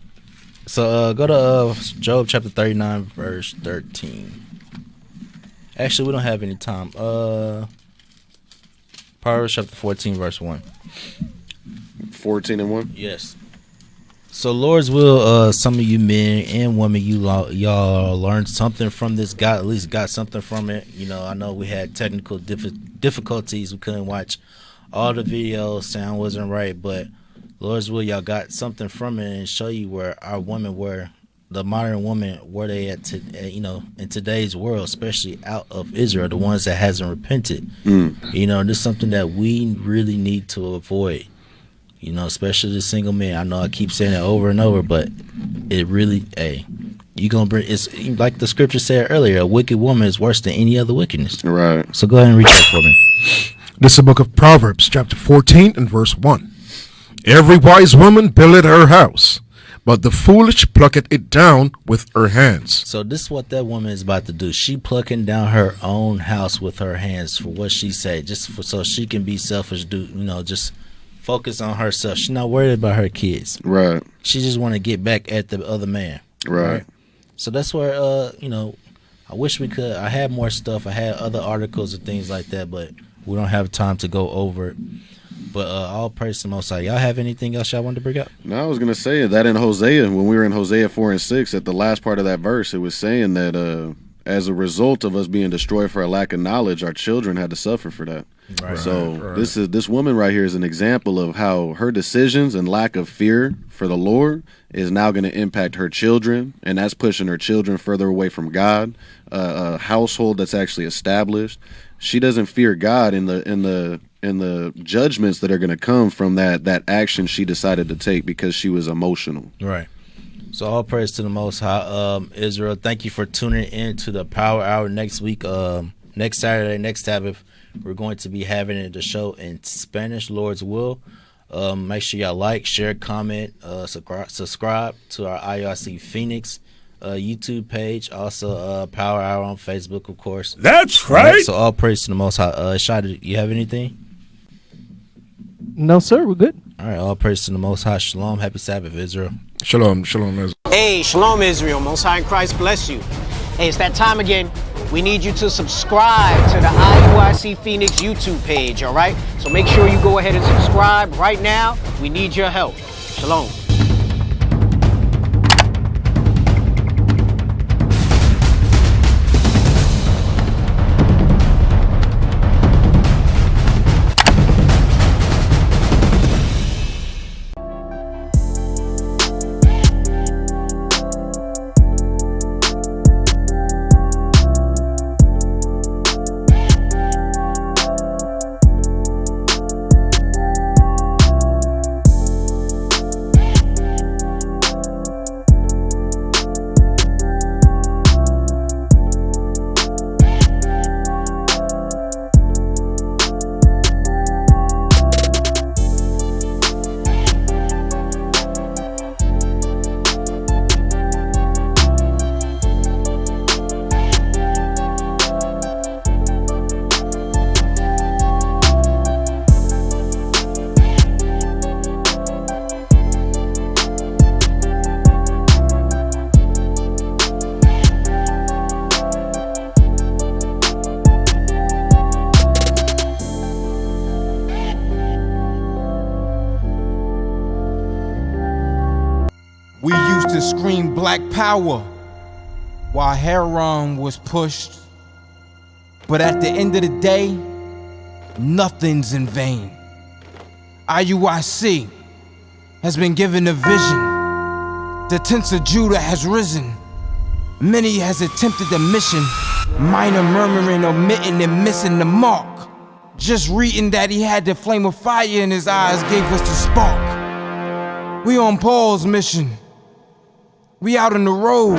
So go to Job chapter 39, verse 13. Actually, we don't have any time. Proverbs chapter 14, verse 1. 14 and 1? Yes. So Lord's will, some of you men and women, y'all learned something from this. At least got something from it. I know we had technical difficulties. We couldn't watch all the videos. Sound wasn't right, but Lord's will, y'all got something from it and show you where our women were, the modern woman, where they at in today's world, especially out of Israel, the ones that hasn't repented. This is something that we really need to avoid. Especially the single men. I know I keep saying it over and over, but it really, you gonna bring. It's like the scripture said earlier: a wicked woman is worse than any other wickedness. Right. So go ahead and read that for me. This is the book of Proverbs, chapter 14 and verse 1. Every wise woman buildeth her house, but the foolish plucketh it down with her hands. So this is what that woman is about to do. She plucking down her own house with her hands for what she said, so she can be selfish. Just focus on herself. She's not worried about her kids. Right. She just want to get back at the other man. Right. So that's where I wish we could. I had more stuff. I had other articles and things like that, but we don't have time to go over it. But all praise to the Most High. Y'all have anything else y'all wanted to bring up? No, I was going to say that in Hosea, when we were in Hosea 4 and 6, at the last part of that verse, it was saying that as a result of us being destroyed for a lack of knowledge, our children had to suffer for that. Right. So this woman right here is an example of how her decisions and lack of fear for the Lord is now going to impact her children, and that's pushing her children further away from God. A household that's actually established. She doesn't fear God in the judgments that are going to come from that action she decided to take because she was emotional. Right. So all praise to the Most High. Israel, thank you for tuning in to the Power Hour next week. Next Saturday, next Sabbath, we're going to be having the show in Spanish, Lord's will. Make sure y'all like, share, comment, subscribe to our IUIC Phoenix YouTube page. Also, Power Hour on Facebook, of course. That's right. All right, so all praise to the Most High. Shai, you have anything? No, sir. We're good. All right. All praise to the Most High. Shalom. Happy Sabbath, Israel. Shalom, Israel. Hey, shalom, Israel. Most High in Christ bless you. Hey, it's that time again. We need you to subscribe to the IUIC Phoenix YouTube page, all right? So make sure you go ahead and subscribe right now. We need your help. Shalom. We used to scream black power while heroin was pushed. But at the end of the day, nothing's in vain. IUIC has been given a vision. The tents of Judah has risen. Many has attempted the mission, minor murmuring, omitting and missing the mark. Just reading that he had the flame of fire in his eyes gave us the spark. We on Paul's mission. We out on the road,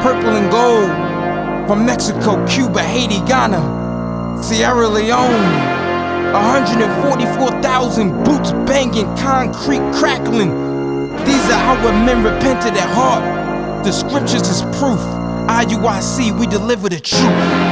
purple and gold, from Mexico, Cuba, Haiti, Ghana, Sierra Leone, 144,000 boots banging, concrete crackling. These are how men repented at heart. The scriptures is proof. IUIC, we deliver the truth.